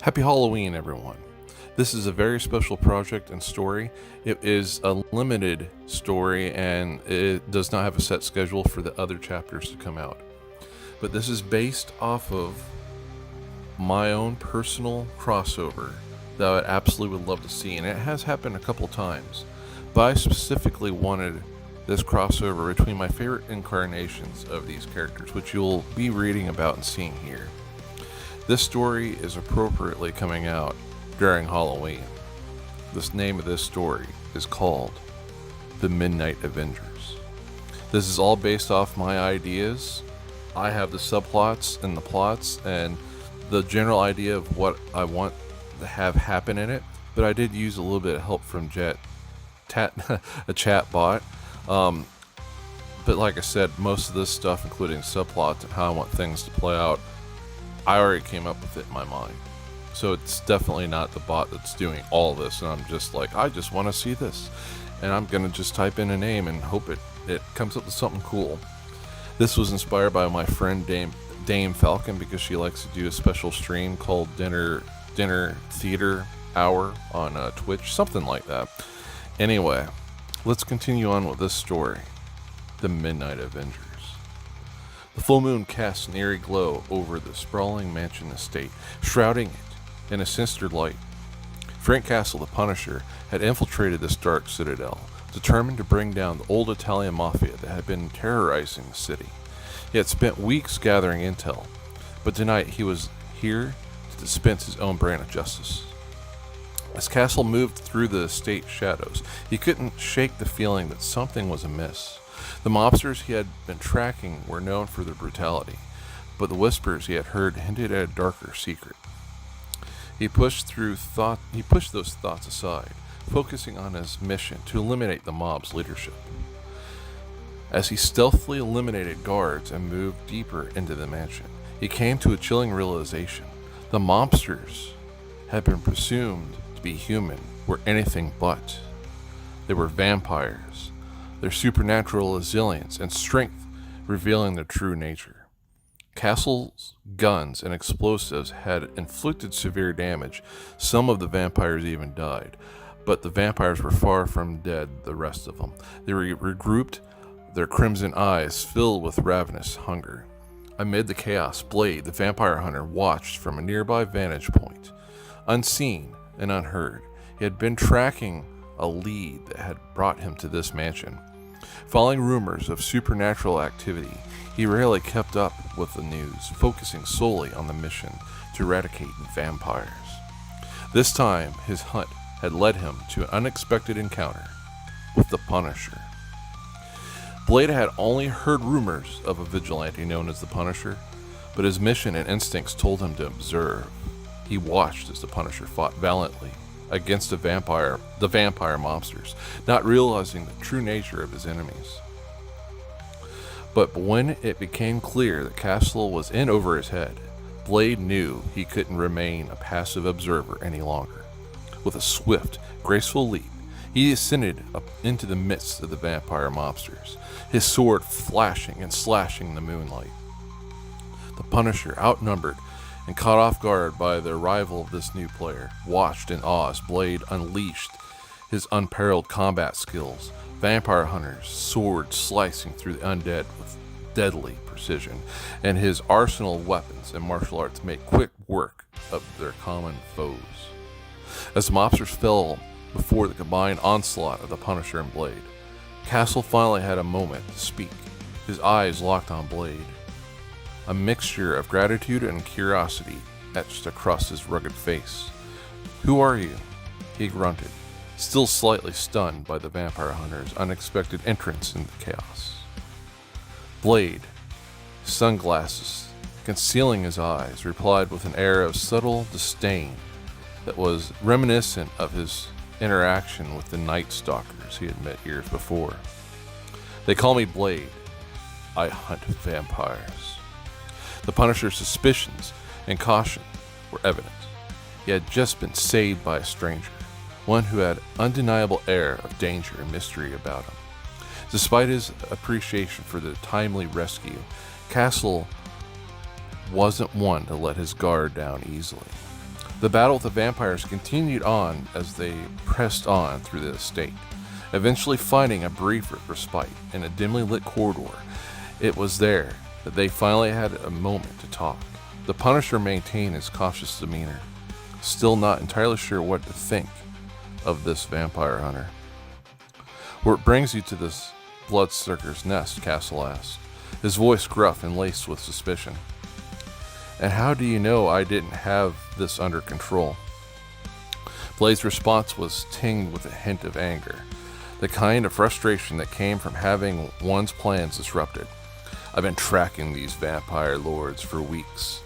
Happy Halloween, everyone. This is a very special project and story. It is a limited story and it does not have a set schedule for the other chapters to come out. But this is based off of my own personal crossover that I absolutely would love to see, and it has happened a couple times. But I specifically wanted this crossover between my favorite incarnations of these characters, which you'll be reading about and seeing here. This story is appropriately coming out during Halloween. The name of this story is called The Midnight Avengers. This is all based off my ideas. I have the subplots and the plots and the general idea of what I want to have happen in it, but I did use a little bit of help from a chat bot. But like I said, most of this stuff, including subplots and how I want things to play out, I already came up with it in my mind. So it's definitely not the bot that's doing all this, and I'm just like, I just want to see this. And I'm going to just type in a name and hope it comes up with something cool. This was inspired by my friend Dame Falcon, because she likes to do a special stream called Dinner Theater Hour on Twitch, something like that. Anyway, let's continue on with this story, The Midnight Avengers. The full moon casts an eerie glow over the sprawling mansion estate, shrouding it in a sinister light. Frank Castle, the Punisher, had infiltrated this dark citadel, determined to bring down the old Italian mafia that had been terrorizing the city. He had spent weeks gathering intel, but tonight he was here to dispense his own brand of justice. As Castle moved through the estate's shadows, he couldn't shake the feeling that something was amiss. The mobsters he had been tracking were known for their brutality, but the whispers he had heard hinted at a darker secret. He pushed those thoughts aside, focusing on his mission to eliminate the mob's leadership. As he stealthily eliminated guards and moved deeper into the mansion, he came to a chilling realization. The mobsters had been presumed to be human were anything but. They were vampires, their supernatural resilience and strength revealing their true nature. Castle's guns and explosives had inflicted severe damage. Some of the vampires even died, but the vampires were far from dead, the rest of them. They regrouped, their crimson eyes filled with ravenous hunger. Amid the chaos, Blade, the vampire hunter, watched from a nearby vantage point. Unseen and unheard, he had been tracking a lead that had brought him to this mansion. Following rumors of supernatural activity, he rarely kept up with the news, focusing solely on the mission to eradicate vampires. This time, his hunt had led him to an unexpected encounter with the Punisher. Blade had only heard rumors of a vigilante known as the Punisher, but his mission and instincts told him to observe. He watched as the Punisher fought valiantly against the vampire mobsters, not realizing the true nature of his enemies. But when it became clear that Castle was in over his head, Blade knew he couldn't remain a passive observer any longer. With a swift, graceful leap, he ascended up into the midst of the vampire mobsters, his sword flashing and slashing the moonlight. The Punisher, outnumbered and caught off guard by the arrival of this new player, watched in awe as Blade unleashed his unparalleled combat skills. Vampire Hunter's sword slicing through the undead with deadly precision, and his arsenal of weapons and martial arts made quick work of their common foes. As the mobsters fell before the combined onslaught of the Punisher and Blade, Castle finally had a moment to speak. His eyes locked on Blade. A mixture of gratitude and curiosity etched across his rugged face. "Who are you?" he grunted, still slightly stunned by the vampire hunter's unexpected entrance into chaos. Blade, sunglasses concealing his eyes, replied with an air of subtle disdain that was reminiscent of his interaction with the Night Stalkers he had met years before. "They call me Blade. I hunt vampires." The Punisher's suspicions and caution were evident. He had just been saved by a stranger, one who had undeniable air of danger and mystery about him. Despite his appreciation for the timely rescue, Castle wasn't one to let his guard down easily. The battle with the vampires continued on as they pressed on through the estate, eventually finding a brief respite in a dimly lit corridor. It was there that they finally had a moment to talk. The Punisher maintained his cautious demeanor, still not entirely sure what to think of this vampire hunter. "What brings you to this bloodsucker's nest?" Castle asked, his voice gruff and laced with suspicion. "And how do you know I didn't have this under control?" Blade's response was tinged with a hint of anger, the kind of frustration that came from having one's plans disrupted. "I've been tracking these vampire lords for weeks.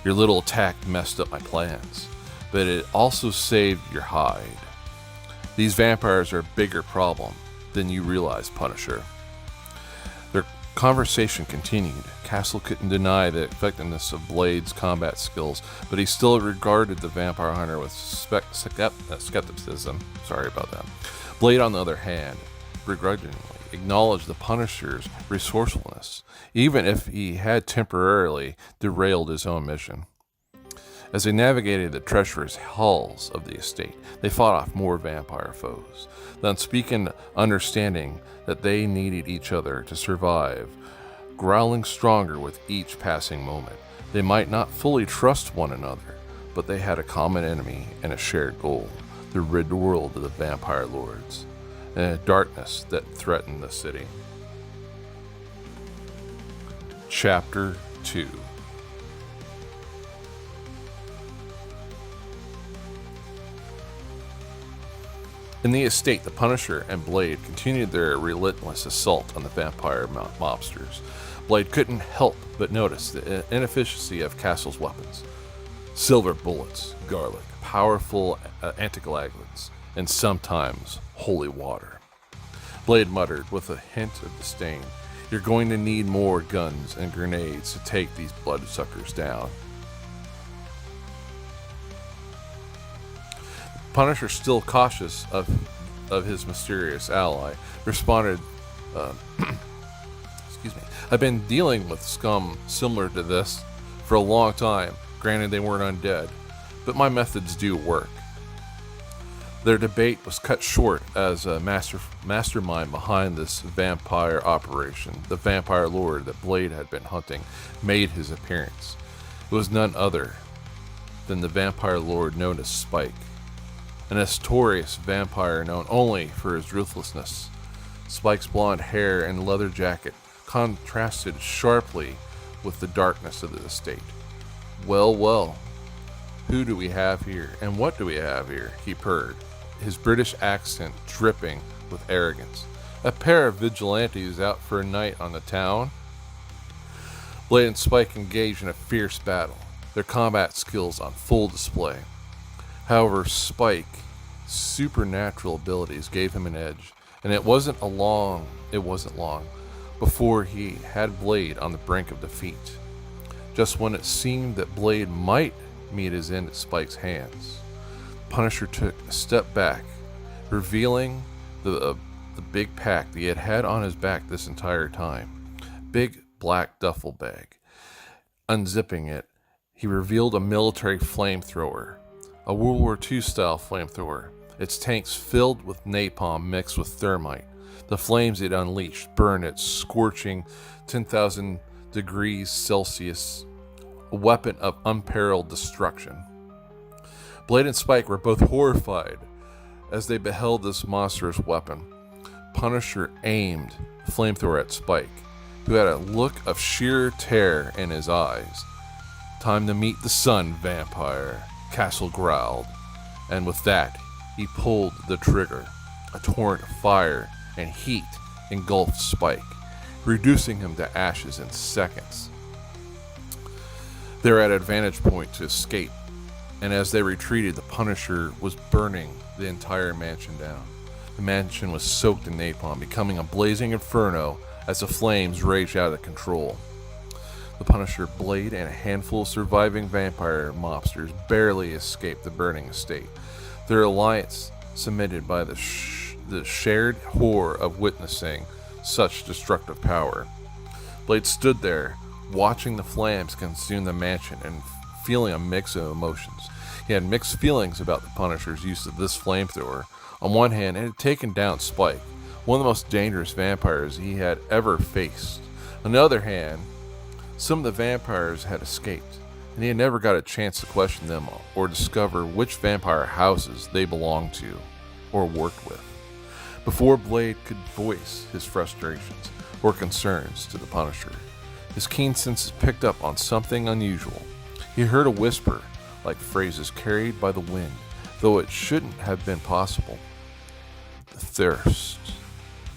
Your little attack messed up my plans, but it also saved your hide. These vampires are a bigger problem than you realize, Punisher." Their conversation continued. Castle couldn't deny the effectiveness of Blade's combat skills, but he still regarded the vampire hunter with skepticism. Sorry about that. Blade, on the other hand, begrudgingly acknowledged the Punisher's resourcefulness, even if he had temporarily derailed his own mission. As they navigated the treacherous halls of the estate, they fought off more vampire foes, the unspeaking understanding that they needed each other to survive, growling stronger with each passing moment. They might not fully trust one another, but they had a common enemy and a shared goal: to rid the world of the vampire lords and a darkness that threatened the city. Chapter 2. In the estate, the Punisher and Blade continued their relentless assault on the vampire mobsters. Blade couldn't help but notice the inefficiency of Castle's weapons. Silver bullets, garlic, powerful anticoagulants, and sometimes holy water. Blade muttered with a hint of disdain, "You're going to need more guns and grenades to take these bloodsuckers down." Punisher, still cautious of his mysterious ally, responded, excuse me, "I've been dealing with scum similar to this for a long time. Granted, they weren't undead, but my methods do work." Their debate was cut short as a mastermind behind this vampire operation, the vampire lord that Blade had been hunting, made his appearance. It was none other than the vampire lord known as Spike, a notorious vampire known only for his ruthlessness. Spike's blonde hair and leather jacket contrasted sharply with the darkness of the estate. Well, well, who do we have here, and what do we have here?" he purred, his British accent dripping with arrogance. "A pair of vigilantes out for a night on the town?" Blade and Spike engaged in a fierce battle, their combat skills on full display. However, Spike's supernatural abilities gave him an edge, and it wasn't long before he had Blade on the brink of defeat. Just when it seemed that Blade might meet his end at Spike's hands, Punisher took a step back, revealing the big pack that he had had on his back this entire time. Big black duffel bag. Unzipping it, he revealed a military flamethrower, a World War II style flamethrower, its tanks filled with napalm mixed with thermite. The flames it unleashed burned at scorching 10,000 degrees Celsius, a weapon of unparalleled destruction. Blade and Spike were both horrified as they beheld this monstrous weapon. Punisher aimed the flamethrower at Spike, who had a look of sheer terror in his eyes. "Time to meet the sun, vampire," Castle growled, and with that, he pulled the trigger. A torrent of fire and heat engulfed Spike, reducing him to ashes in seconds. They were at an advantage point to escape, and as they retreated, the Punisher was burning the entire mansion down. The mansion was soaked in napalm, becoming a blazing inferno as the flames raged out of control. The Punisher, Blade, and a handful of surviving vampire mobsters barely escaped the burning estate, their alliance cemented by the shared horror of witnessing such destructive power. Blade stood there, watching the flames consume the mansion and feeling a mix of emotions. He had mixed feelings about the Punisher's use of this flamethrower. On one hand, it had taken down Spike, one of the most dangerous vampires he had ever faced. On the other hand, some of the vampires had escaped, and he had never got a chance to question them or discover which vampire houses they belonged to or worked with. Before Blade could voice his frustrations or concerns to the Punisher, his keen senses picked up on something unusual. He heard a whisper, like phrases carried by the wind, though it shouldn't have been possible. The thirst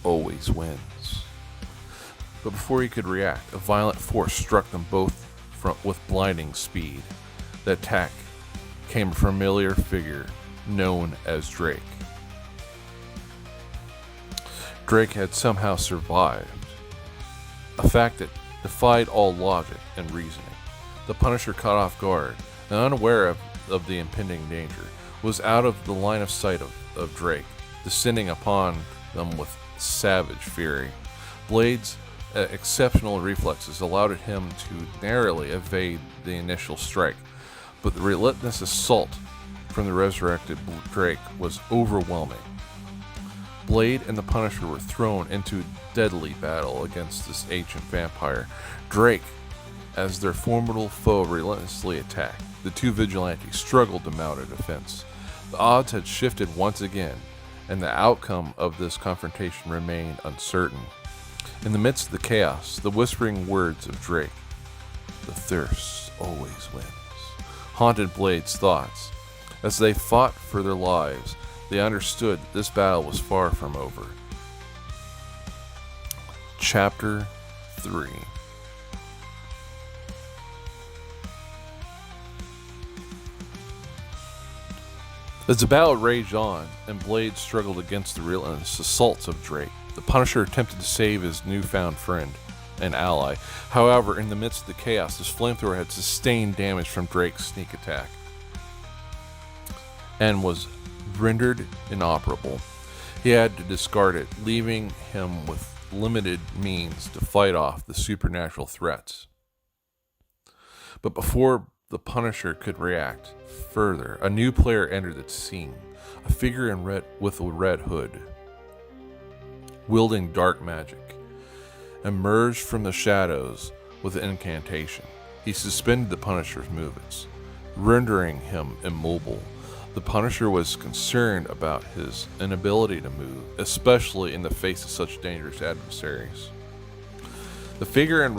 always wins. But before he could react, a violent force struck them both with blinding speed. The attack came from a familiar figure known as Drake. Drake had somehow survived, a fact that defied all logic and reasoning. The Punisher, caught off guard and unaware of the impending danger, was out of the line of sight of Drake, descending upon them with savage fury. Blade's exceptional reflexes allowed him to narrowly evade the initial strike, but the relentless assault from the resurrected Drake was overwhelming. Blade and the Punisher were thrown into deadly battle against this ancient vampire. Drake, as their formidable foe, relentlessly attacked. The two vigilantes struggled to mount a defense. The odds had shifted once again, and the outcome of this confrontation remained uncertain. In the midst of the chaos, the whispering words of Drake, "The thirst always wins," haunted Blade's thoughts. As they fought for their lives, they understood that this battle was far from over. Chapter 3. As the battle raged on, and Blade struggled against the relentless assaults of Drake, the Punisher attempted to save his newfound friend and ally. However, in the midst of the chaos, his flamethrower had sustained damage from Drake's sneak attack and was rendered inoperable. He had to discard it, leaving him with limited means to fight off the supernatural threats. But before the Punisher could react further, a new player entered the scene, a figure in red with a red hood, wielding dark magic, emerged from the shadows with an incantation. He suspended the Punisher's movements, rendering him immobile. The Punisher was concerned about his inability to move, especially in the face of such dangerous adversaries. The figure in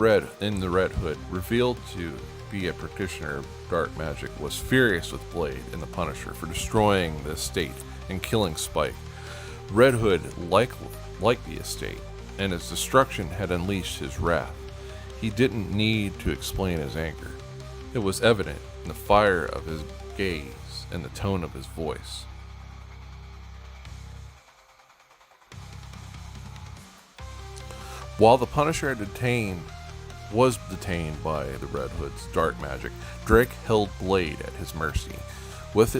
the red hood, revealed to be a practitioner of dark magic, was furious with Blade and the Punisher for destroying the estate and killing Spike. Red Hood liked the estate, and its destruction had unleashed his wrath. He didn't need to explain his anger. It was evident in the fire of his gaze and the tone of his voice. While the Punisher was detained by the Red Hood's dark magic, Drake held Blade at his mercy, with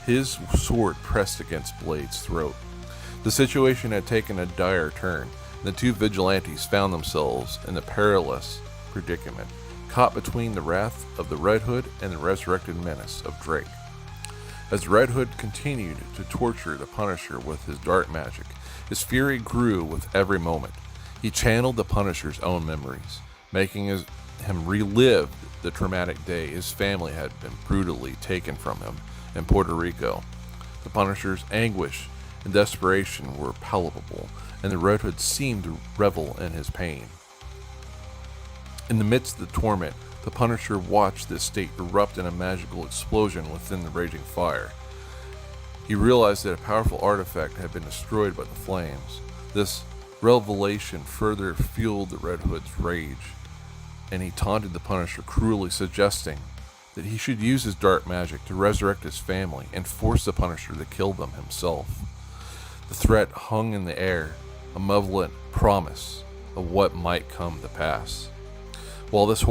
his sword pressed against Blade's throat. The situation had taken a dire turn, and the two vigilantes found themselves in a perilous predicament, caught between the wrath of the Red Hood and the resurrected menace of Drake. As Red Hood continued to torture the Punisher with his dark magic, his fury grew with every moment. He channeled the Punisher's own memories, making him relive the traumatic day his family had been brutally taken from him in Puerto Rico. The Punisher's anguish and desperation were palpable, and the Red Hood seemed to revel in his pain. In the midst of the torment, the Punisher watched the estate erupt in a magical explosion within the raging fire. He realized that a powerful artifact had been destroyed by the flames. This revelation further fueled the Red Hood's rage, and he taunted the Punisher cruelly, suggesting that he should use his dark magic to resurrect his family and force the Punisher to kill them himself. The threat hung in the air, a malevolent promise of what might come to pass. While this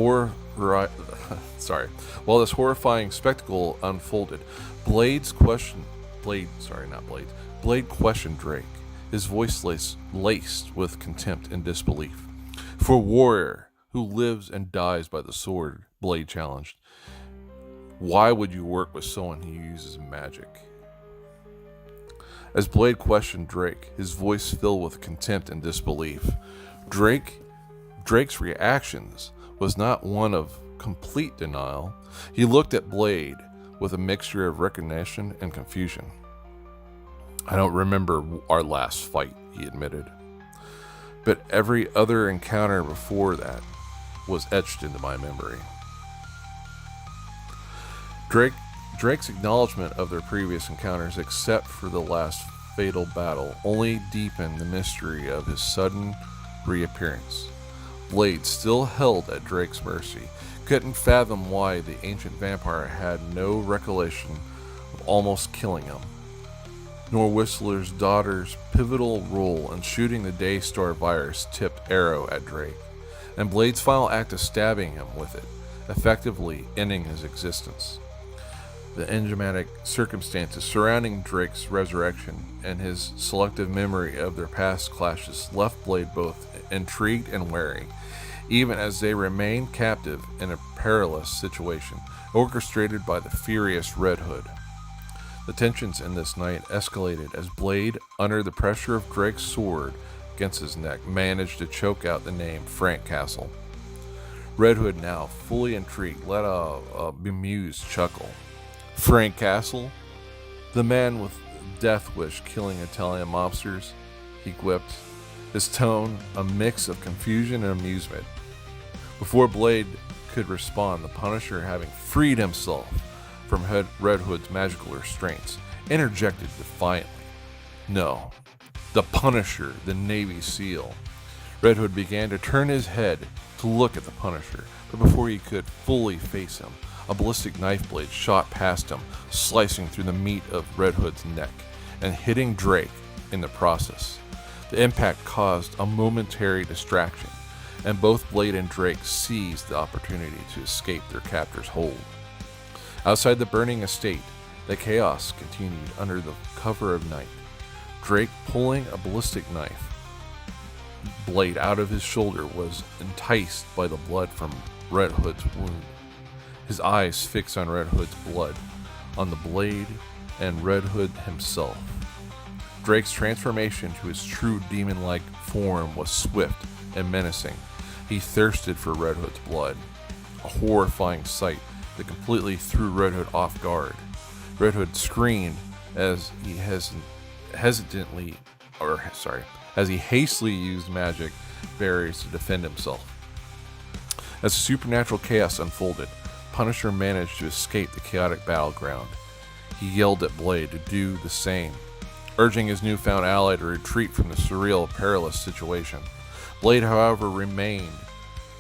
horrifying spectacle unfolded, Blade questioned Drake, his voice laced with contempt and disbelief. "For a warrior who lives and dies by the sword," Blade challenged, Why would you work with someone who uses magic? As Blade questioned Drake, his voice filled with contempt and disbelief. Drake's reactions was not one of complete denial. He looked at Blade with a mixture of recognition and confusion. "I don't remember our last fight," he admitted. "But every other encounter before that was etched into my memory." Drake's acknowledgement of their previous encounters, except for the last fatal battle, only deepened the mystery of his sudden reappearance. Blade, still held at Drake's mercy, couldn't fathom why the ancient vampire had no recollection of almost killing him, nor Whistler's daughter's pivotal role in shooting the Daystar virus tipped arrow at Drake, and Blade's final act of stabbing him with it, effectively ending his existence. The enigmatic circumstances surrounding Drake's resurrection and his selective memory of their past clashes left Blade both intrigued and wary, even as they remained captive in a perilous situation orchestrated by the furious Red Hood. The tensions in this night escalated as Blade, under the pressure of Drake's sword against his neck, managed to choke out the name Frank Castle. Red Hood, now fully intrigued, let a bemused chuckle. "Frank Castle? The man with death wish killing Italian mobsters?" he quipped, his tone a mix of confusion and amusement. Before Blade could respond, the Punisher, having freed himself from Red Hood's magical restraints, interjected defiantly. "No, the Punisher, the Navy SEAL." Red Hood began to turn his head to look at the Punisher, but before he could fully face him, a ballistic knife blade shot past him, slicing through the meat of Red Hood's neck and hitting Drake in the process. The impact caused a momentary distraction, and both Blade and Drake seized the opportunity to escape their captor's hold. Outside the burning estate, the chaos continued under the cover of night. Drake, pulling a ballistic knife blade out of his shoulder, was enticed by the blood from Red Hood's wound. His eyes fixed on Red Hood's blood, on the blade, and Red Hood himself. Drake's transformation to his true demon-like form was swift and menacing. He thirsted for Red Hood's blood, a horrifying sight that completely threw Red Hood off guard. Red Hood screamed as he hastily used magic barriers to defend himself. As the supernatural chaos unfolded, Punisher managed to escape the chaotic battleground. He yelled at Blade to do the same, urging his newfound ally to retreat from the surreal, perilous situation. Blade, however, remained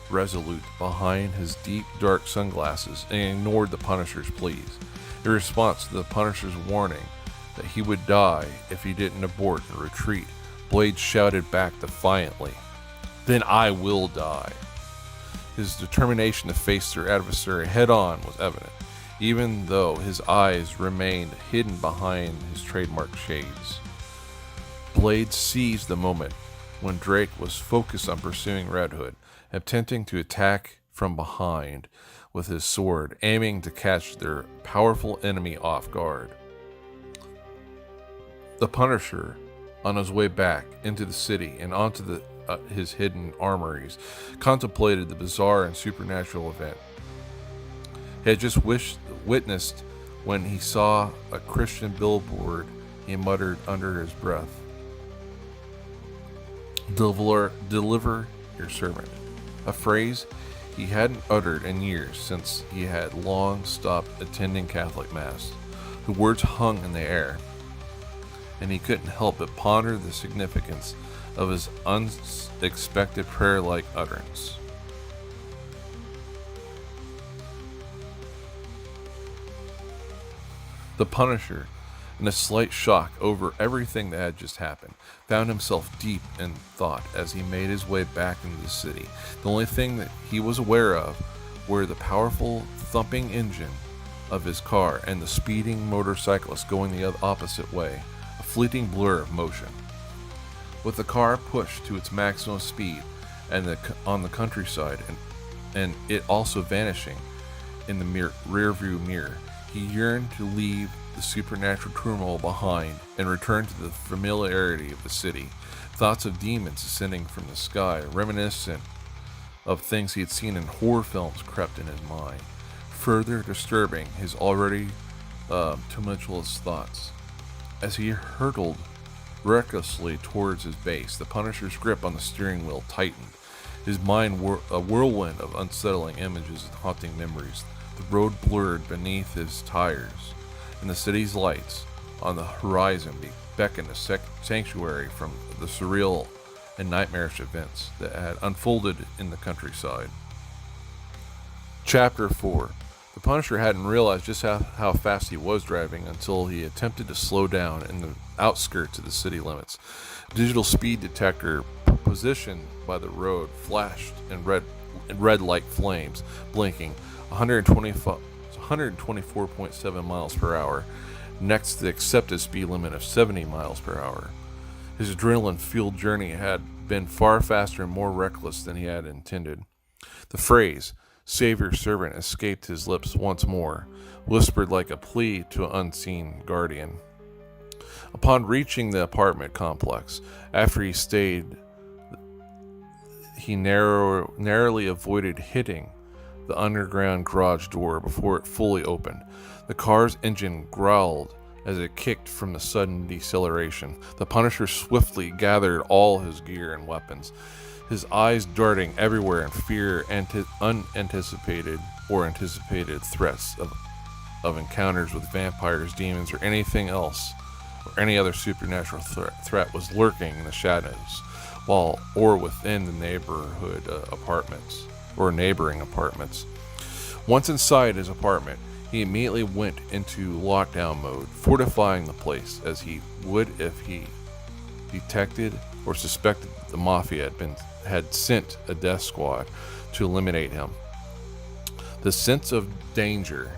resolute behind his deep, dark sunglasses and ignored the Punisher's pleas. In response to the Punisher's warning that he would die if he didn't abort and retreat, Blade shouted back defiantly, "Then I will die." His determination to face their adversary head-on was evident, even though his eyes remained hidden behind his trademark shades. Blade seized the moment when Drake was focused on pursuing Red Hood, attempting to attack from behind with his sword, aiming to catch their powerful enemy off guard. The Punisher, on his way back into the city and onto his hidden armories, contemplated the bizarre and supernatural event he had just witnessed when he saw a Christian billboard. He muttered under his breath, Deliver your servant," a phrase he hadn't uttered in years since he had long stopped attending Catholic Mass. The words hung in the air, and he couldn't help but ponder the significance of his unexpected prayer-like utterance. The Punisher, in a slight shock over everything that had just happened, found himself deep in thought as he made his way back into the city. The only thing that he was aware of were the powerful thumping engine of his car and the speeding motorcyclist going the opposite way, a fleeting blur of motion. With the car pushed to its maximum speed and on the countryside and it also vanishing, in the rearview mirror. He yearned to leave the supernatural turmoil behind and return to the familiarity of the city. Thoughts of demons ascending from the sky, reminiscent of things he had seen in horror films, crept in his mind, further disturbing his already tumultuous thoughts. As he hurtled recklessly towards his base, the Punisher's grip on the steering wheel tightened. His mind a whirlwind of unsettling images and haunting memories. The road blurred beneath his tires, and the city's lights on the horizon beckoned a sanctuary from the surreal and nightmarish events that had unfolded in the countryside. Chapter 4. The Punisher hadn't realized just how fast he was driving until he attempted to slow down in the outskirts of the city limits. A digital speed detector positioned by the road flashed in red like flames, blinking 124.7 miles per hour, next to the accepted speed limit of 70 miles per hour. His adrenaline-fueled journey had been far faster and more reckless than he had intended. The phrase, "Save your servant," escaped his lips once more, whispered like a plea to an unseen guardian. Upon reaching the apartment complex, after he narrowly avoided hitting the underground garage door before it fully opened. The car's engine growled as it kicked from the sudden deceleration. The Punisher swiftly gathered all his gear and weapons, his eyes darting everywhere in fear and anticipated threats of encounters with vampires, demons, or anything else, or any other supernatural threat was lurking in the shadows, or within the neighboring apartments. Once inside his apartment, he immediately went into lockdown mode, fortifying the place as he would if he detected or suspected the Mafia had sent a death squad to eliminate him. The sense of danger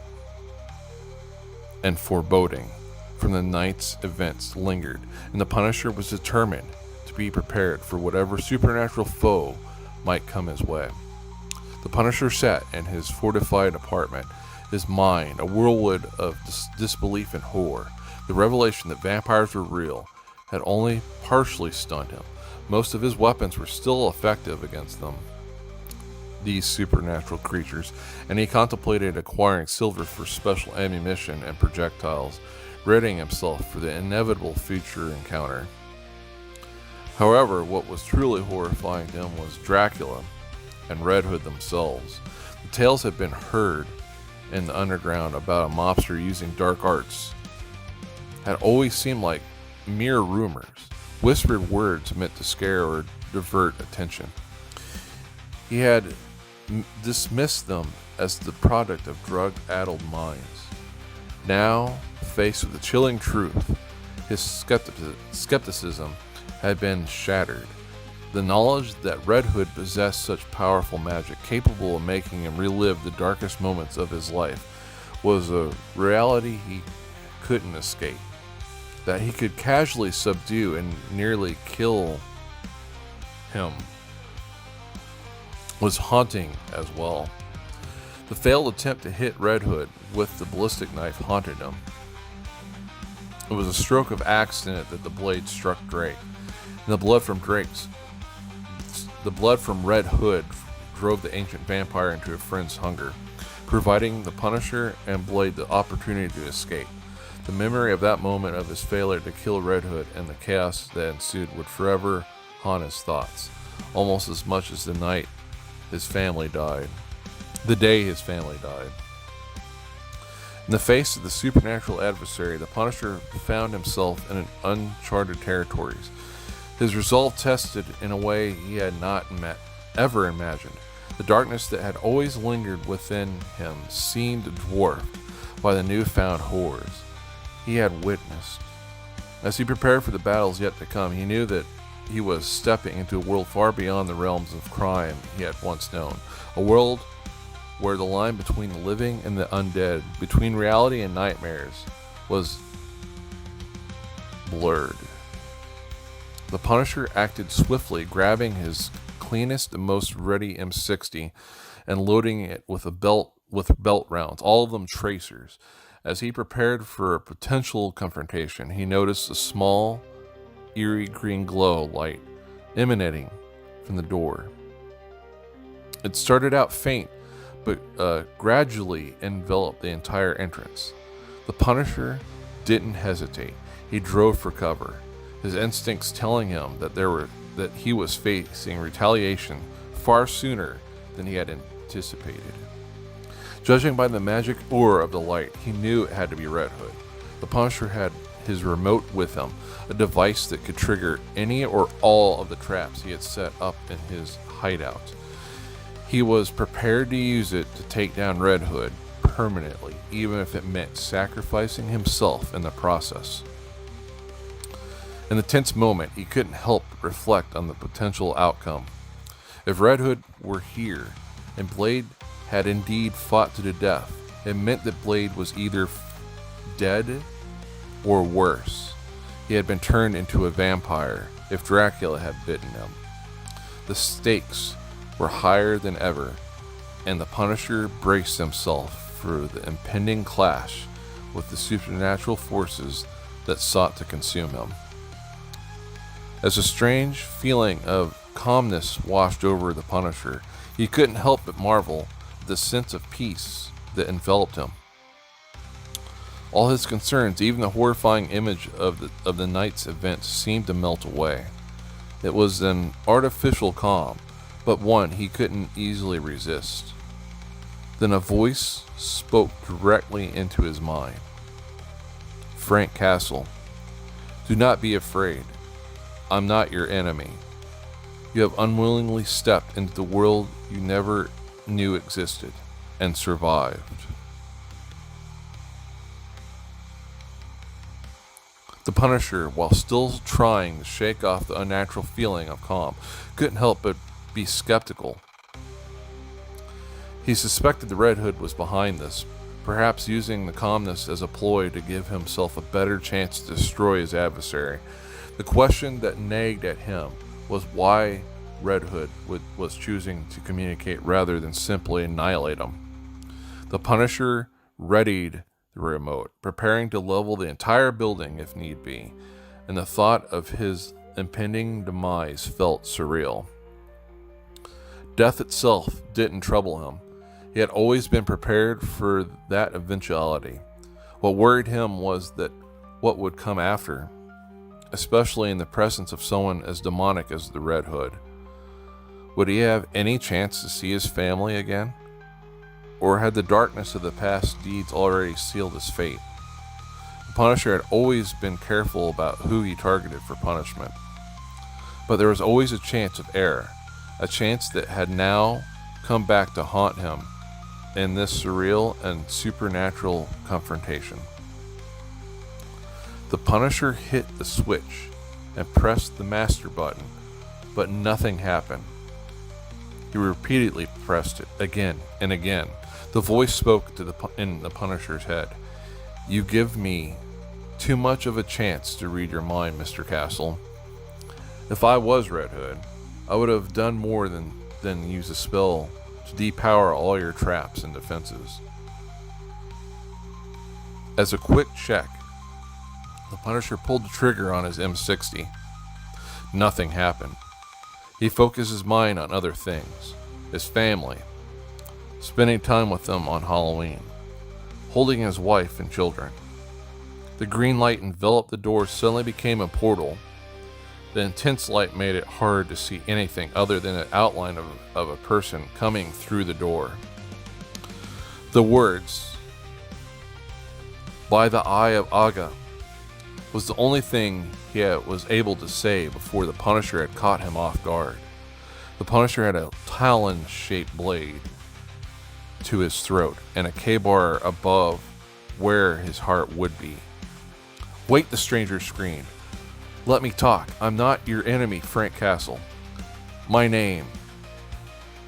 and foreboding from the night's events lingered, and the Punisher was determined to be prepared for whatever supernatural foe might come his way. The Punisher sat in his fortified apartment, his mind a whirlwind of disbelief and horror. The revelation that vampires were real had only partially stunned him. Most of his weapons were still effective against these supernatural creatures, and he contemplated acquiring silver for special ammunition and projectiles, readying himself for the inevitable future encounter. However, what was truly horrifying to him was Dracula and Red Hood themselves. The tales had been heard in the underground about a mobster using dark arts had always seemed like mere rumors, whispered words meant to scare or divert attention. He had dismissed them as the product of drug-addled minds. Now, faced with the chilling truth, his skepticism had been shattered. The knowledge that Red Hood possessed such powerful magic, capable of making him relive the darkest moments of his life, was a reality he couldn't escape. That he could casually subdue and nearly kill him was haunting as well. The failed attempt to hit Red Hood with the ballistic knife haunted him. It was a stroke of accident that the blade struck Drake, and the blood from Red Hood drove the ancient vampire into a friend's hunger, providing the Punisher and Blade the opportunity to escape. The memory of that moment of his failure to kill Red Hood and the chaos that ensued would forever haunt his thoughts, almost as much as the day his family died. In the face of the supernatural adversary, the Punisher found himself in uncharted territories. His resolve tested in a way he had not ever imagined. The darkness that had always lingered within him seemed dwarfed by the newfound horrors he had witnessed. As he prepared for the battles yet to come, he knew that he was stepping into a world far beyond the realms of crime he had once known. A world where the line between the living and the undead, between reality and nightmares, was blurred. The Punisher acted swiftly, grabbing his cleanest and most ready M60 and loading it with a belt with belt rounds, all of them tracers. As he prepared for a potential confrontation, he noticed a small, eerie green glow light emanating from the door. It started out faint, but gradually enveloped the entire entrance. The Punisher didn't hesitate. He drove for cover, his instincts telling him that he was facing retaliation far sooner than he had anticipated. Judging by the magic aura of the light, he knew it had to be Red Hood. The Punisher had his remote with him, a device that could trigger any or all of the traps he had set up in his hideout. He was prepared to use it to take down Red Hood permanently, even if it meant sacrificing himself in the process. In the tense moment, he couldn't help but reflect on the potential outcome. If Red Hood were here, and Blade had indeed fought to the death, it meant that Blade was either dead or worse. He had been turned into a vampire if Dracula had bitten him. The stakes were higher than ever, and the Punisher braced himself for the impending clash with the supernatural forces that sought to consume him. As a strange feeling of calmness washed over the Punisher, he couldn't help but marvel at the sense of peace that enveloped him. All his concerns, even the horrifying image of the night's events, seemed to melt away. It was an artificial calm, but one he couldn't easily resist. Then a voice spoke directly into his mind. "Frank Castle, do not be afraid. I'm not your enemy. You have unwillingly stepped into the world you never knew existed and survived." The Punisher, while still trying to shake off the unnatural feeling of calm, couldn't help but be skeptical. He suspected the Red Hood was behind this, perhaps using the calmness as a ploy to give himself a better chance to destroy his adversary. The question that nagged at him was why Red Hood was choosing to communicate rather than simply annihilate him. The Punisher readied the remote, preparing to level the entire building if need be, and the thought of his impending demise felt surreal. Death itself didn't trouble him. He had always been prepared for that eventuality. What worried him was that what would come after, especially in the presence of someone as demonic as the Red Hood. Would he have any chance to see his family again? Or had the darkness of the past deeds already sealed his fate? The Punisher had always been careful about who he targeted for punishment. But there was always a chance of error, a chance that had now come back to haunt him in this surreal and supernatural confrontation. The Punisher hit the switch and pressed the master button, but nothing happened. He repeatedly pressed it again and again. The voice spoke in the Punisher's head. "You give me too much of a chance to read your mind, Mr. Castle. If I was Red Hood, I would have done more than use a spell to depower all your traps and defenses." As a quick check, the Punisher pulled the trigger on his M60. Nothing happened. He focused his mind on other things. His family. Spending time with them on Halloween. Holding his wife and children. The green light enveloped the door suddenly became a portal. The intense light made it hard to see anything other than an outline of a person coming through the door. The words, "By the Eye of Aga," was the only thing he was able to say before the Punisher had caught him off guard. The Punisher had a talon-shaped blade to his throat and a K-bar above where his heart would be. "Wait," the stranger screamed. "Let me talk. I'm not your enemy, Frank Castle. My name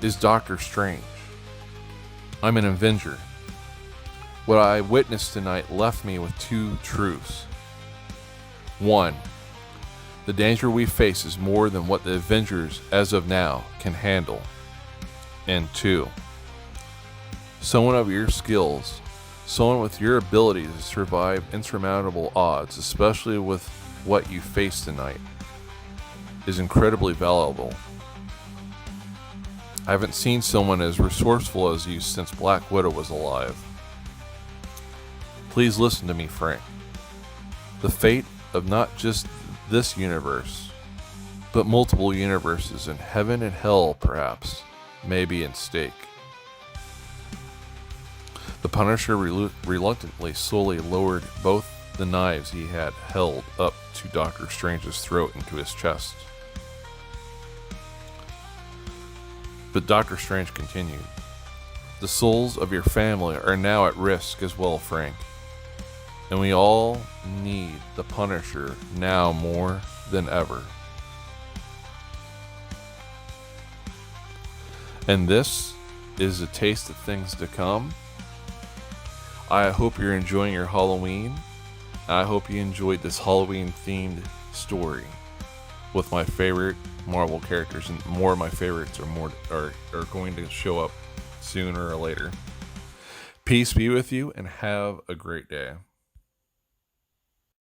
is Dr. Strange. I'm an Avenger. What I witnessed tonight left me with two truths. One, the danger we face is more than what the Avengers, as of now, can handle. And two, Someone of your skills, someone with your ability to survive insurmountable odds, especially with what you face tonight, is incredibly valuable. I haven't seen someone as resourceful as you since Black Widow was alive. Please listen to me, Frank. The fate of not just this universe, but multiple universes in heaven and hell, perhaps, may be at stake. The Punisher reluctantly slowly lowered both the knives he had held up to Doctor Strange's throat into his chest. But Doctor Strange continued, "The souls of your family are now at risk as well, Frank. And we all need the Punisher now more than ever." And this is a taste of things to come. I hope you're enjoying your Halloween. I hope you enjoyed this Halloween-themed story with my favorite Marvel characters, and more of my favorites are going to show up sooner or later. Peace be with you, and have a great day.